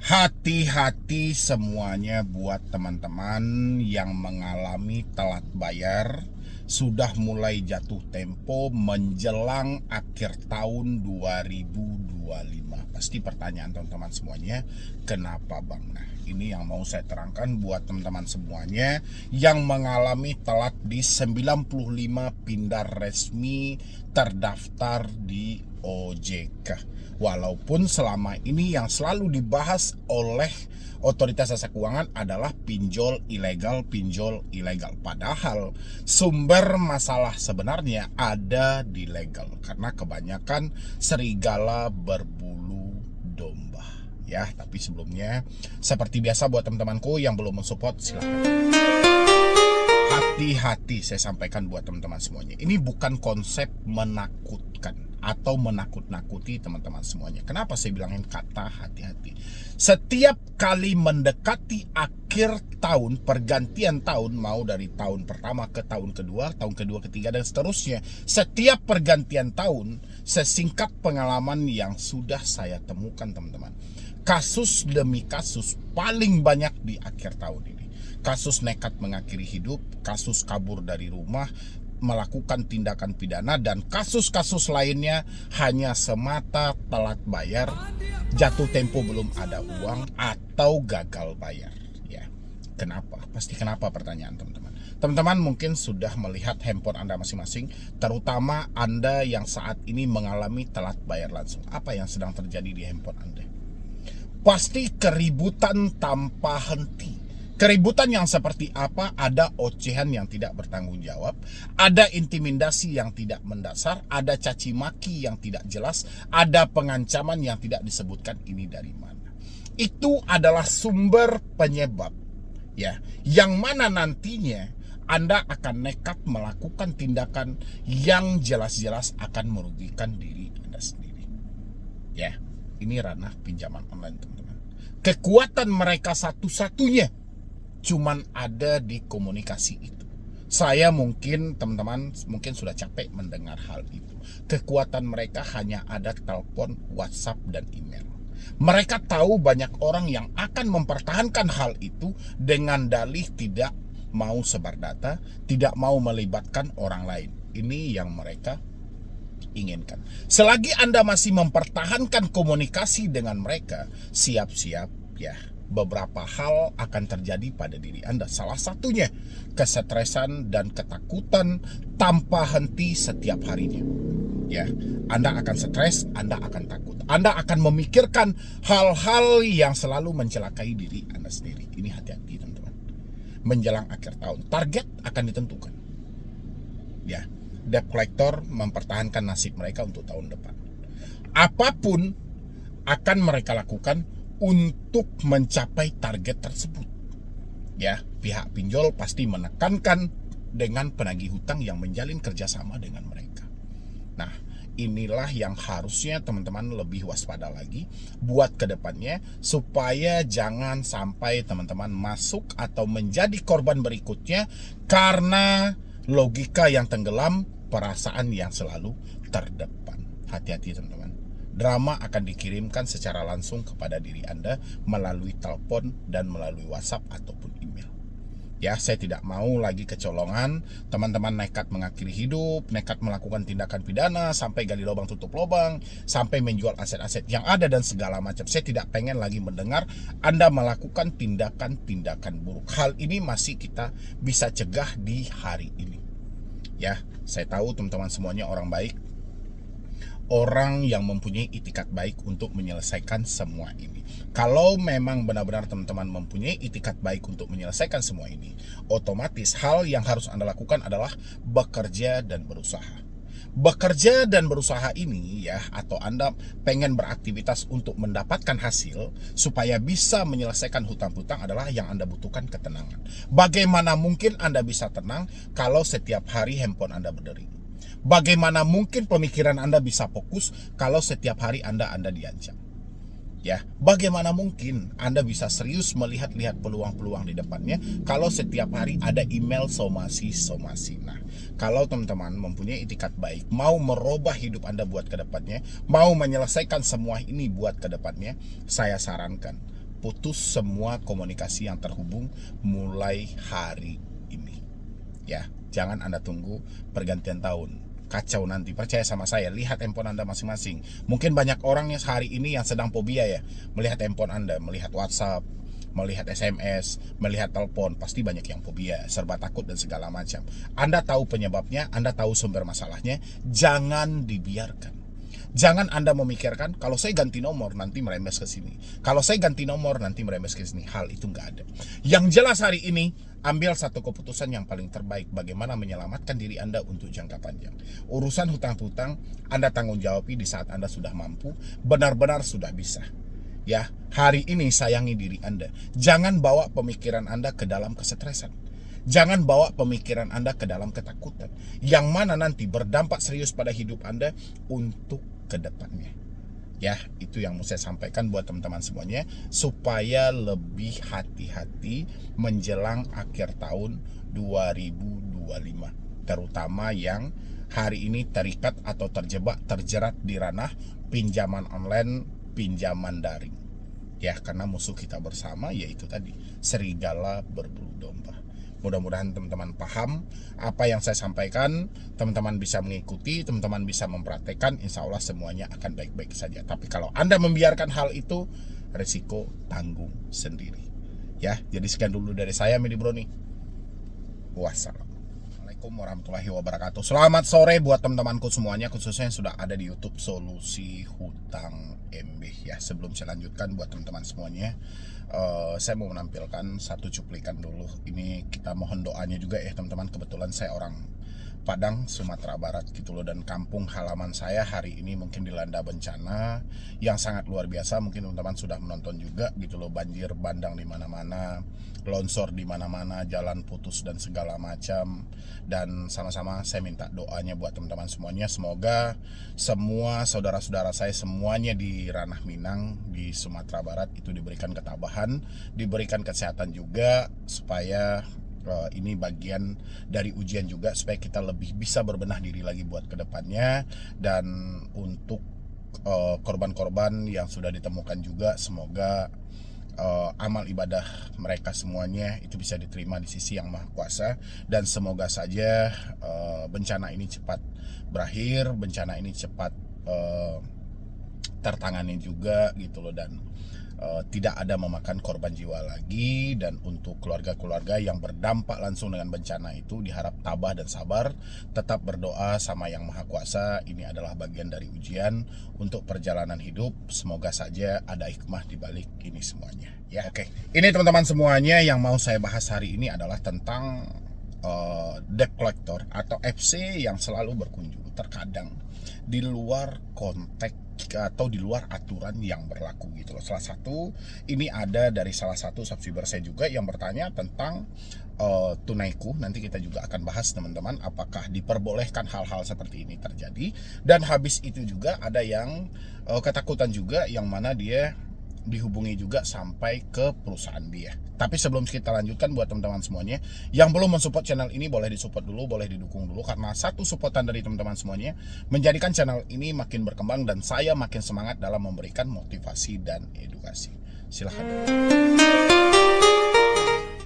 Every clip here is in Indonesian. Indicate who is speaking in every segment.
Speaker 1: Hati-hati semuanya buat teman-teman yang mengalami telat bayar, sudah mulai jatuh tempo menjelang akhir tahun 2025. Pasti pertanyaan teman-teman semuanya, kenapa Bang? Nah, ini yang mau saya terangkan buat teman-teman semuanya yang mengalami telat di 95 pindar resmi terdaftar di OJK. Walaupun selama ini yang selalu dibahas oleh otoritas jasa keuangan adalah pinjol ilegal. Padahal sumber masalah sebenarnya ada di legal, karena kebanyakan serigala berbulu domba. Ya, tapi sebelumnya seperti biasa buat teman-temanku yang belum mensupport, silahkan. Hati-hati, saya sampaikan buat teman-teman semuanya. Ini bukan konsep menakutkan atau menakut-nakuti teman-teman semuanya. Kenapa saya bilangin kata hati-hati? Setiap kali mendekati akhir tahun, pergantian tahun, mau dari tahun pertama ke tahun kedua, ketiga, dan seterusnya. Setiap pergantian tahun, sesingkat pengalaman yang sudah saya temukan teman-teman, kasus demi kasus paling banyak di akhir tahun ini. Kasus nekat mengakhiri hidup, kasus kabur dari rumah, melakukan tindakan pidana, dan kasus-kasus lainnya hanya semata telat bayar, jatuh tempo belum ada uang, atau gagal bayar. Ya, kenapa? Pasti kenapa pertanyaan teman-teman. Teman-teman mungkin sudah melihat handphone Anda masing-masing, terutama Anda yang saat ini mengalami telat bayar langsung. Apa yang sedang terjadi di handphone Anda? Pasti keributan tanpa henti. Keributan yang seperti apa? Ada ocehan yang tidak bertanggung jawab, ada intimidasi yang tidak mendasar, ada caci maki yang tidak jelas, ada pengancaman yang tidak disebutkan ini dari mana. Itu adalah sumber penyebab, ya, yang mana nantinya Anda akan nekat melakukan tindakan yang jelas-jelas akan merugikan diri Anda sendiri. Ya, ini ranah pinjaman online, teman-teman. Kekuatan mereka satu-satunya cuman ada di komunikasi itu. Saya mungkin, teman-teman mungkin sudah capek mendengar hal itu. Kekuatan mereka hanya ada telepon, WhatsApp, dan email. Mereka tahu banyak orang yang akan mempertahankan hal itu dengan dalih tidak mau sebar data, tidak mau melibatkan orang lain. Ini yang mereka inginkan. Selagi Anda masih mempertahankan komunikasi dengan mereka, siap-siap ya, beberapa hal akan terjadi pada diri Anda. Salah satunya kesetresan dan ketakutan tanpa henti setiap harinya. Ya, Anda akan stres, Anda akan takut, Anda akan memikirkan hal-hal yang selalu mencelakai diri Anda sendiri. Ini hati-hati teman-teman. Menjelang akhir tahun, target akan ditentukan. Ya, debt collector mempertahankan nasib mereka untuk tahun depan. Apapun akan mereka lakukan untuk mencapai target tersebut. Ya, pihak pinjol pasti menekankan dengan penagih hutang yang menjalin kerjasama dengan mereka. Nah, inilah yang harusnya teman-teman lebih waspada lagi buat kedepannya, supaya jangan sampai teman-teman masuk atau menjadi korban berikutnya karena logika yang tenggelam, perasaan yang selalu terdepan. Hati-hati teman-teman. Drama akan dikirimkan secara langsung kepada diri Anda melalui telepon dan melalui WhatsApp ataupun email. Ya, saya tidak mau lagi kecolongan teman-teman nekat mengakhiri hidup, nekat melakukan tindakan pidana, sampai gali lubang tutup lubang, sampai menjual aset-aset yang ada dan segala macam. Saya tidak pengen lagi mendengar Anda melakukan tindakan-tindakan buruk. Hal ini masih kita bisa cegah di hari ini. Ya, saya tahu teman-teman semuanya orang baik, orang yang mempunyai itikat baik untuk menyelesaikan semua ini. Kalau memang benar-benar teman-teman mempunyai itikat baik untuk menyelesaikan semua ini, otomatis hal yang harus Anda lakukan adalah bekerja dan berusaha. Bekerja dan berusaha ini ya, atau Anda pengen beraktivitas untuk mendapatkan hasil supaya bisa menyelesaikan hutang-hutang, adalah yang Anda butuhkan ketenangan. Bagaimana mungkin Anda bisa tenang kalau setiap hari handphone Anda berdering? Bagaimana mungkin pemikiran Anda bisa fokus kalau setiap hari Anda diancam? Ya, bagaimana mungkin Anda bisa serius melihat-lihat peluang-peluang di depannya kalau setiap hari ada email somasi. Nah, kalau teman-teman mempunyai itikat baik, mau merubah hidup Anda buat ke depannya, mau menyelesaikan semua ini buat ke depannya, saya sarankan putus semua komunikasi yang terhubung mulai hari ini. Ya, jangan Anda tunggu pergantian tahun. Kacau nanti, percaya sama saya, lihat handphone Anda masing-masing. Mungkin banyak orang yang hari ini yang sedang fobia ya, melihat handphone Anda, melihat WhatsApp, melihat SMS, melihat telepon, pasti banyak yang fobia, serba takut dan segala macam. Anda tahu penyebabnya, Anda tahu sumber masalahnya, jangan dibiarkan. Jangan Anda memikirkan, kalau saya ganti nomor nanti merembes ke sini. Kalau saya ganti nomor nanti merembes ke sini. Hal itu nggak ada. Yang jelas hari ini, ambil satu keputusan yang paling terbaik. Bagaimana menyelamatkan diri Anda untuk jangka panjang. Urusan hutang-hutang, Anda tanggung jawabi di saat Anda sudah mampu, benar-benar sudah bisa. Ya, hari ini sayangi diri Anda. Jangan bawa pemikiran Anda ke dalam kesetresan. Jangan bawa pemikiran Anda ke dalam ketakutan. Yang mana nanti berdampak serius pada hidup Anda untuk kedepannya. Ya, itu yang mau saya sampaikan buat teman-teman semuanya, supaya lebih hati-hati menjelang akhir tahun 2025, terutama yang hari ini terikat atau terjerat di ranah pinjaman online, pinjaman daring. Ya, karena musuh kita bersama yaitu tadi serigala berbulu domba. Mudah-mudahan teman-teman paham apa yang saya sampaikan, teman-teman bisa mengikuti, teman-teman bisa mempraktekkan, insya Allah semuanya akan baik-baik saja. Tapi kalau Anda membiarkan hal itu, resiko tanggung sendiri. Ya, jadi sekian dulu dari saya, Medi Broni. Wassalamualaikum warahmatullahi wabarakatuh. Selamat sore buat teman-temanku semuanya, khususnya yang sudah ada di YouTube Solusi Hutang MB. Ya, sebelum saya lanjutkan buat teman-teman semuanya, saya mau menampilkan satu cuplikan dulu. Ini kita mohon doanya juga ya teman-teman. Kebetulan saya orang Padang, Sumatera Barat gitu loh, dan kampung halaman saya hari ini mungkin dilanda bencana yang sangat luar biasa. Mungkin teman-teman sudah menonton juga gitu loh, banjir bandang di mana-mana, longsor di mana-mana, jalan putus dan segala macam. Dan sama-sama saya minta doanya buat teman-teman semuanya, semoga semua saudara-saudara saya semuanya di ranah Minang, di Sumatera Barat itu diberikan ketabahan, diberikan kesehatan juga, supaya ini bagian dari ujian juga, supaya kita lebih bisa berbenah diri lagi buat kedepannya. Dan untuk korban-korban yang sudah ditemukan juga, semoga amal ibadah mereka semuanya itu bisa diterima di sisi Yang Maha Kuasa. Dan semoga saja bencana ini cepat berakhir, bencana ini cepat tertangani juga gitu loh, dan tidak ada memakan korban jiwa lagi. Dan untuk keluarga-keluarga yang berdampak langsung dengan bencana itu, diharap tabah dan sabar, tetap berdoa sama Yang Maha Kuasa. Ini adalah bagian dari ujian untuk perjalanan hidup. Semoga saja ada hikmah di balik ini semuanya. Ya, oke. Ini teman-teman semuanya, yang mau saya bahas hari ini adalah tentang debt collector atau FC yang selalu berkunjung, terkadang di luar konteks atau di luar aturan yang berlaku gitu loh. Salah satu ini ada dari salah satu subscriber saya juga yang bertanya tentang tunaiku. Nanti kita juga akan bahas teman-teman, apakah diperbolehkan hal-hal seperti ini terjadi. Dan habis itu juga ada yang ketakutan juga, yang mana dia dihubungi juga sampai ke perusahaan dia. Tapi sebelum kita lanjutkan, buat teman-teman semuanya yang belum mensupport channel ini, boleh disupport dulu, boleh didukung dulu, karena satu supportan dari teman-teman semuanya menjadikan channel ini makin berkembang dan saya makin semangat dalam memberikan motivasi dan edukasi. Silahkan.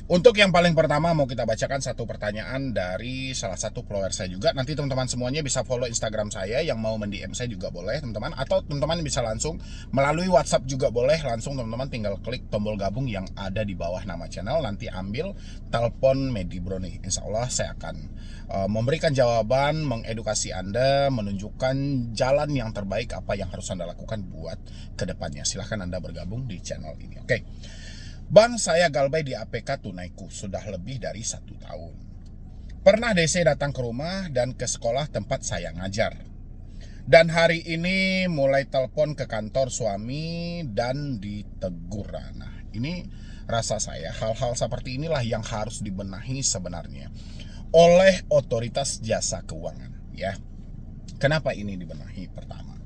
Speaker 1: Untuk yang paling pertama, mau kita bacakan satu pertanyaan dari salah satu follower saya juga. Nanti teman-teman semuanya bisa follow Instagram saya, yang mau mendm saya juga boleh teman-teman, atau teman-teman bisa langsung melalui WhatsApp juga boleh. Langsung teman-teman tinggal klik tombol gabung yang ada di bawah nama channel, nanti ambil telepon Medi Broni. Insya Allah saya akan memberikan jawaban, mengedukasi Anda, menunjukkan jalan yang terbaik apa yang harus Anda lakukan buat kedepannya. Silahkan Anda bergabung di channel ini. Oke. Bang, saya galbay di APK tunaiku sudah lebih dari 1 tahun. Pernah DC datang ke rumah dan ke sekolah tempat saya ngajar. Dan hari ini mulai telepon ke kantor suami dan ditegur. Nah, ini rasa saya hal-hal seperti inilah yang harus dibenahi sebenarnya oleh otoritas jasa keuangan, ya. Kenapa ini dibenahi? Pertama,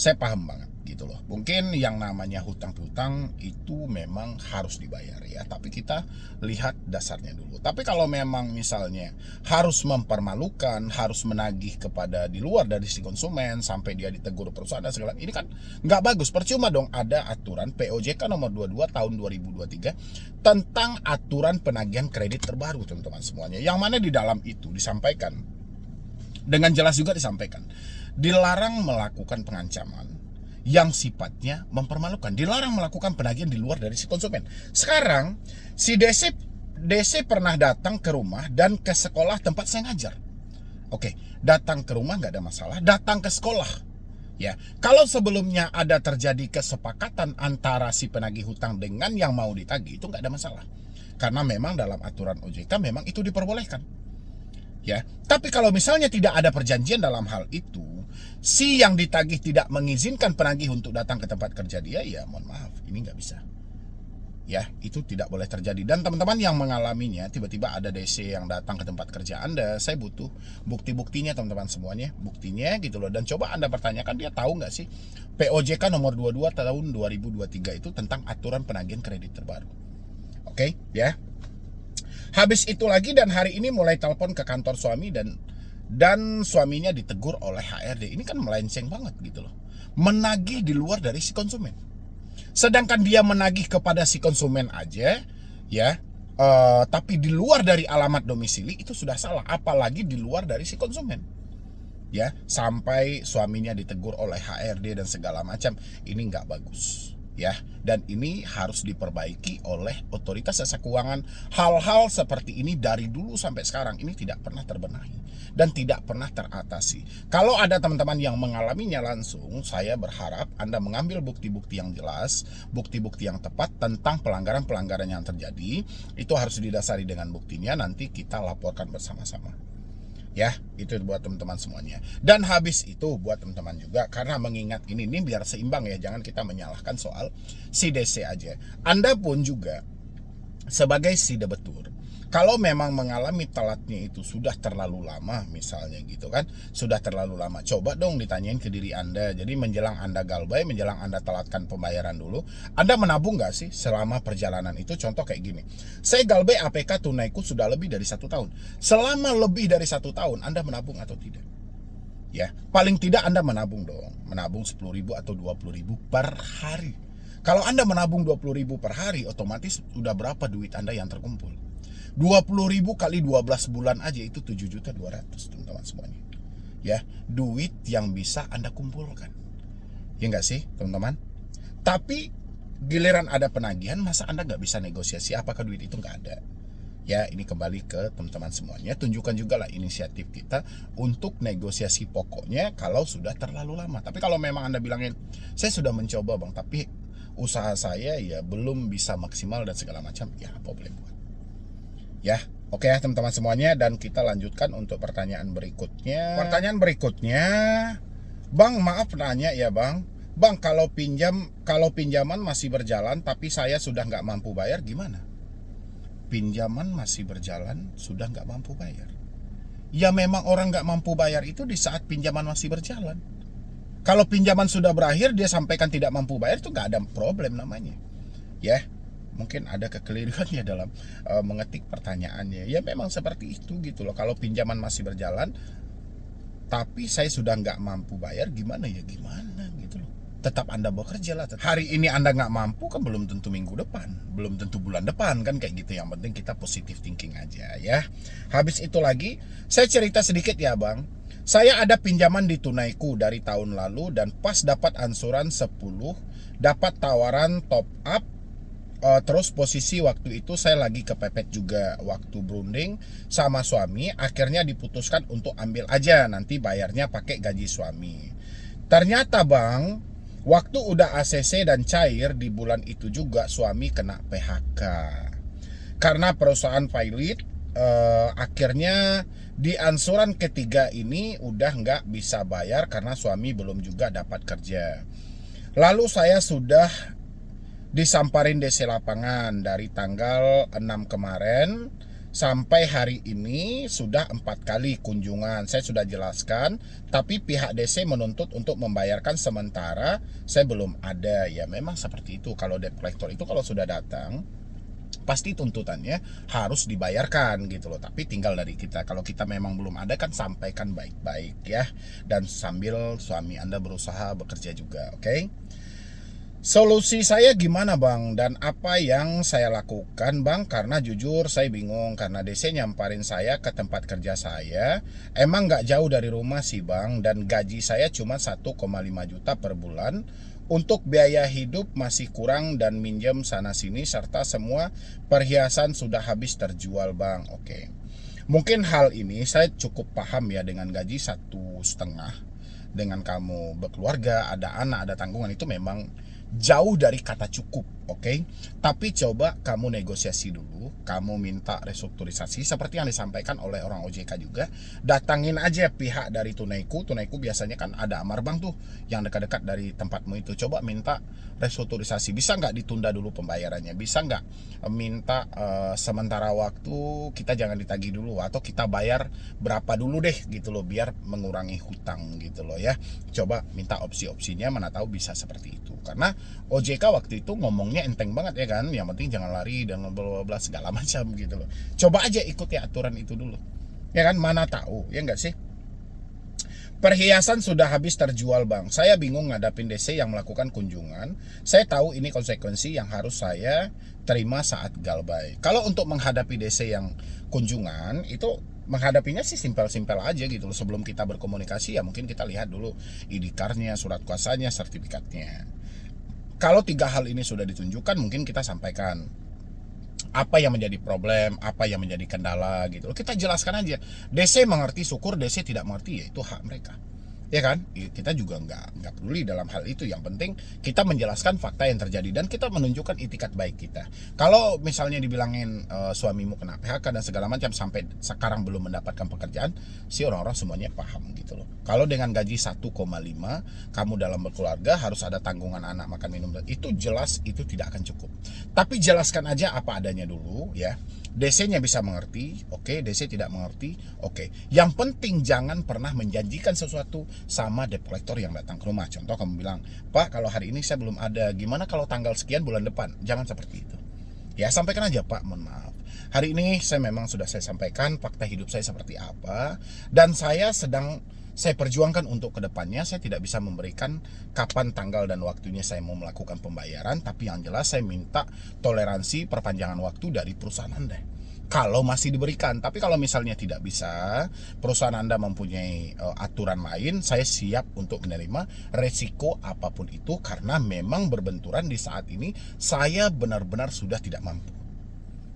Speaker 1: Saya paham banget gitu loh. Mungkin yang namanya hutang piutang itu memang harus dibayar ya, tapi kita lihat dasarnya dulu. Tapi kalau memang misalnya harus mempermalukan, harus menagih kepada di luar dari si konsumen sampai dia ditegur perusahaan dan segala, ini kan nggak bagus. Percuma dong ada aturan POJK nomor 22 tahun 2023 tentang aturan penagihan kredit terbaru, teman-teman semuanya. Yang mana di dalam itu disampaikan dengan jelas juga disampaikan, dilarang melakukan pengancaman yang sifatnya mempermalukan, dilarang melakukan penagihan di luar dari si konsumen. Sekarang si DC pernah datang ke rumah dan ke sekolah tempat saya ngajar. Oke, datang ke rumah nggak ada masalah, datang ke sekolah. Ya, kalau sebelumnya ada terjadi kesepakatan antara si penagih hutang dengan yang mau ditagih, itu nggak ada masalah. Karena memang dalam aturan OJK memang itu diperbolehkan. Ya, tapi kalau misalnya tidak ada perjanjian dalam hal itu, si yang ditagih tidak mengizinkan penagih untuk datang ke tempat kerja dia, ya mohon maaf, ini nggak bisa. Ya, itu tidak boleh terjadi. Dan teman-teman yang mengalaminya, tiba-tiba ada DC yang datang ke tempat kerja Anda, saya butuh bukti-buktinya teman-teman semuanya, buktinya gitu loh. Dan coba Anda pertanyakan, dia tahu nggak sih POJK nomor 22 tahun 2023 itu tentang aturan penagihan kredit terbaru. Oke, ya. Habis itu lagi, dan hari ini mulai telepon ke kantor suami dan suaminya ditegur oleh HRD. Ini kan melenceng banget gitu loh. Menagih di luar dari si konsumen. Sedangkan dia menagih kepada si konsumen aja, ya, tapi di luar dari alamat domisili itu sudah salah. Apalagi di luar dari si konsumen. Ya, sampai suaminya ditegur oleh HRD dan segala macam. Ini nggak bagus. Ya, dan ini harus diperbaiki oleh otoritas jasa keuangan. Hal-hal seperti ini dari dulu sampai sekarang ini tidak pernah terbenahi dan tidak pernah teratasi. Kalau ada teman-teman yang mengalaminya langsung, saya berharap Anda mengambil bukti-bukti yang jelas, bukti-bukti yang tepat tentang pelanggaran-pelanggaran yang terjadi. Itu harus didasari dengan buktinya, nanti kita laporkan bersama-sama. Ya, itu buat teman-teman semuanya. Dan habis itu buat teman-teman juga, karena mengingat ini biar seimbang ya, jangan kita menyalahkan soal si DC aja. Anda pun juga sebagai si debetur, kalau memang mengalami telatnya itu sudah terlalu lama misalnya gitu kan, sudah terlalu lama, coba dong ditanyain ke diri Anda. Jadi menjelang Anda galbay, menjelang Anda telatkan pembayaran dulu, Anda menabung nggak sih selama perjalanan itu? Contoh kayak gini, saya galbay APK tunaiku sudah lebih dari 1 tahun. Selama lebih dari 1 tahun Anda menabung atau tidak? Ya, paling tidak Anda menabung dong, menabung 10.000 atau 20.000 per hari. Kalau Anda menabung 20.000 per hari, otomatis udah berapa duit Anda yang terkumpul? 20.000 kali 12 bulan aja itu 7.200.000 teman-teman semuanya. Ya, duit yang bisa Anda kumpulkan. Ya nggak sih teman-teman? Tapi giliran ada penagihan, masa Anda nggak bisa negosiasi? Apakah duit itu nggak ada? Ya, ini kembali ke teman-teman semuanya. Tunjukkan juga lah inisiatif kita untuk negosiasi pokoknya kalau sudah terlalu lama. Tapi kalau memang Anda bilangin, saya sudah mencoba bang, tapi usaha saya ya belum bisa maksimal dan segala macam, ya apa boleh buat. Ya, oke ya teman-teman semuanya, dan kita lanjutkan untuk pertanyaan berikutnya. Pertanyaan berikutnya, Bang, maaf nanya ya Bang. Bang, kalau pinjaman masih berjalan tapi saya sudah nggak mampu bayar, gimana? Pinjaman masih berjalan sudah nggak mampu bayar. Ya memang orang nggak mampu bayar itu di saat pinjaman masih berjalan. Kalau pinjaman sudah berakhir dia sampaikan tidak mampu bayar, itu nggak ada problem namanya. Ya. Mungkin ada kekeliruan ya dalam mengetik pertanyaannya. Ya memang seperti itu gitu loh. Kalau pinjaman masih berjalan tapi saya sudah nggak mampu bayar, gimana ya gimana gitu loh. Tetap Anda bekerja lah. Hari ini Anda nggak mampu kan belum tentu minggu depan, belum tentu bulan depan kan kayak gitu. Yang penting kita positive thinking aja ya. Habis itu lagi saya cerita sedikit ya Bang. Saya ada pinjaman di tunaiku dari tahun lalu dan pas dapat ansuran 10, dapat tawaran top up. Terus posisi waktu itu saya lagi kepepet juga waktu berunding sama suami, akhirnya diputuskan untuk ambil aja, nanti bayarnya pakai gaji suami. Ternyata Bang, waktu udah ACC dan cair di bulan itu juga suami kena PHK. Karena perusahaan pilot akhirnya di ansuran ketiga ini udah nggak bisa bayar karena suami belum juga dapat kerja. Lalu saya sudah disamparin DC lapangan dari tanggal 6 kemarin Sampai hari ini sudah 4 kali kunjungan. Saya sudah jelaskan, tapi pihak DC menuntut untuk membayarkan sementara saya belum ada. Ya memang seperti itu. Kalau debt collector itu kalau sudah datang, pasti tuntutannya harus dibayarkan gitu loh. Tapi tinggal dari kita. Kalau kita memang belum ada kan sampaikan baik-baik ya. Dan sambil suami Anda berusaha bekerja juga, oke? Solusi saya gimana bang? Dan apa yang saya lakukan bang? Karena jujur saya bingung. Karena DC nyamparin saya ke tempat kerja saya. Emang nggak jauh dari rumah sih bang. Dan gaji saya cuma 1,5 juta per bulan. Untuk biaya hidup masih kurang dan minjem sana sini. Serta semua perhiasan sudah habis terjual bang. Oke. Mungkin hal ini saya cukup paham ya, dengan gaji 1,5. Dengan kamu berkeluarga, ada anak, ada tanggungan, itu memang jauh dari kata cukup, oke? Tapi coba kamu negosiasi dulu, kamu minta restrukturisasi seperti yang disampaikan oleh orang OJK juga. Datangin aja pihak dari Tunaiku biasanya kan ada Amar Bank tuh yang dekat-dekat dari tempatmu itu. Coba minta restrukturisasi, bisa nggak ditunda dulu pembayarannya? Bisa nggak minta sementara waktu kita jangan ditagih dulu, atau kita bayar berapa dulu deh gitu loh, biar mengurangi hutang gitu loh ya. Coba minta opsi-opsinya, mana tahu bisa seperti itu. Karena OJK waktu itu ngomongnya enteng banget ya kan, yang penting jangan lari dan bla bla segala macam gitu loh. Coba aja ikuti aturan itu dulu, ya kan, mana tahu, ya enggak sih? Perhiasan sudah habis terjual bang. Saya bingung ngadapin DC yang melakukan kunjungan. Saya tahu ini konsekuensi yang harus saya terima saat galbay. Kalau untuk menghadapi DC yang kunjungan itu, menghadapinya sih simpel-simpel aja gitu loh. Sebelum kita berkomunikasi ya mungkin kita lihat dulu ID card-nya, surat kuasanya, sertifikatnya. Kalau 3 hal ini sudah ditunjukkan, mungkin kita sampaikan apa yang menjadi problem, apa yang menjadi kendala gitu loh. Kita jelaskan aja. DC mengerti, syukur. DC tidak mengerti, ya itu hak mereka. Ya kan? Kita juga nggak peduli dalam hal itu. Yang penting kita menjelaskan fakta yang terjadi dan kita menunjukkan itikat baik kita. Kalau misalnya dibilangin suamimu kena PHK dan segala macam sampai sekarang belum mendapatkan pekerjaan, si orang-orang semuanya paham gitu loh. Kalau dengan gaji 1,5 kamu dalam berkeluarga harus ada tanggungan anak, makan minum, itu jelas itu tidak akan cukup. Tapi jelaskan aja apa adanya dulu ya. DC-nya bisa mengerti, oke. DC tidak mengerti, oke. Yang penting jangan pernah menjanjikan sesuatu sama debt collector yang datang ke rumah. Contoh kamu bilang, Pak kalau hari ini saya belum ada, gimana kalau tanggal sekian bulan depan? Jangan seperti itu. Ya sampaikan aja, Pak mohon maaf, hari ini saya memang sudah saya sampaikan fakta hidup saya seperti apa, dan saya perjuangkan untuk kedepannya. Saya tidak bisa memberikan kapan tanggal dan waktunya saya mau melakukan pembayaran, tapi yang jelas saya minta toleransi perpanjangan waktu dari perusahaan Anda kalau masih diberikan. Tapi kalau misalnya tidak bisa, perusahaan Anda mempunyai aturan lain, saya siap untuk menerima resiko apapun itu, karena memang berbenturan di saat ini saya benar-benar sudah tidak mampu.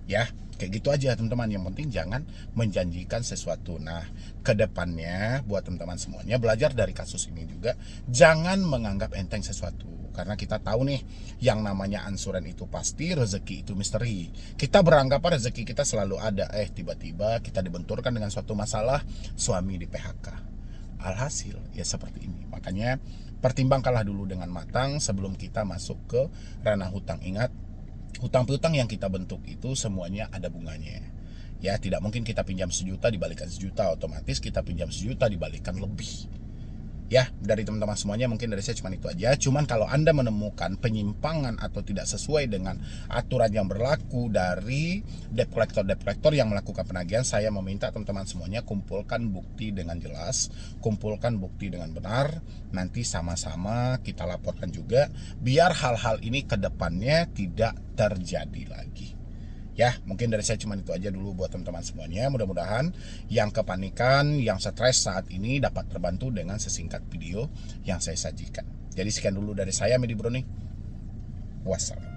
Speaker 1: Ya, kayak gitu aja teman-teman. Yang penting jangan menjanjikan sesuatu. Nah, kedepannya buat teman-teman semuanya, belajar dari kasus ini juga, jangan menganggap enteng sesuatu. Karena kita tahu nih, yang namanya ansuran itu pasti, rezeki itu misteri. Kita beranggapan rezeki kita selalu ada, tiba-tiba kita dibenturkan dengan suatu masalah, suami di PHK. Alhasil ya seperti ini. Makanya pertimbangkanlah dulu dengan matang sebelum kita masuk ke ranah hutang. Ingat, hutang piutang yang kita bentuk itu semuanya ada bunganya. Ya, tidak mungkin kita pinjam 1 juta dibalikan 1 juta, otomatis kita pinjam 1 juta dibalikan lebih. Ya, dari teman-teman semuanya mungkin dari saya cuma itu aja. Cuman kalau Anda menemukan penyimpangan atau tidak sesuai dengan aturan yang berlaku dari debt collector yang melakukan penagihan, saya meminta teman-teman semuanya kumpulkan bukti dengan jelas, kumpulkan bukti dengan benar. Nanti sama-sama kita laporkan juga, biar hal-hal ini ke depannya tidak terjadi lagi. Ya, mungkin dari saya cuma itu aja dulu buat teman-teman semuanya. Mudah-mudahan yang kepanikan, yang stres saat ini dapat terbantu dengan sesingkat video yang saya sajikan. Jadi sekian dulu dari saya, Medi Broni. Wassalam.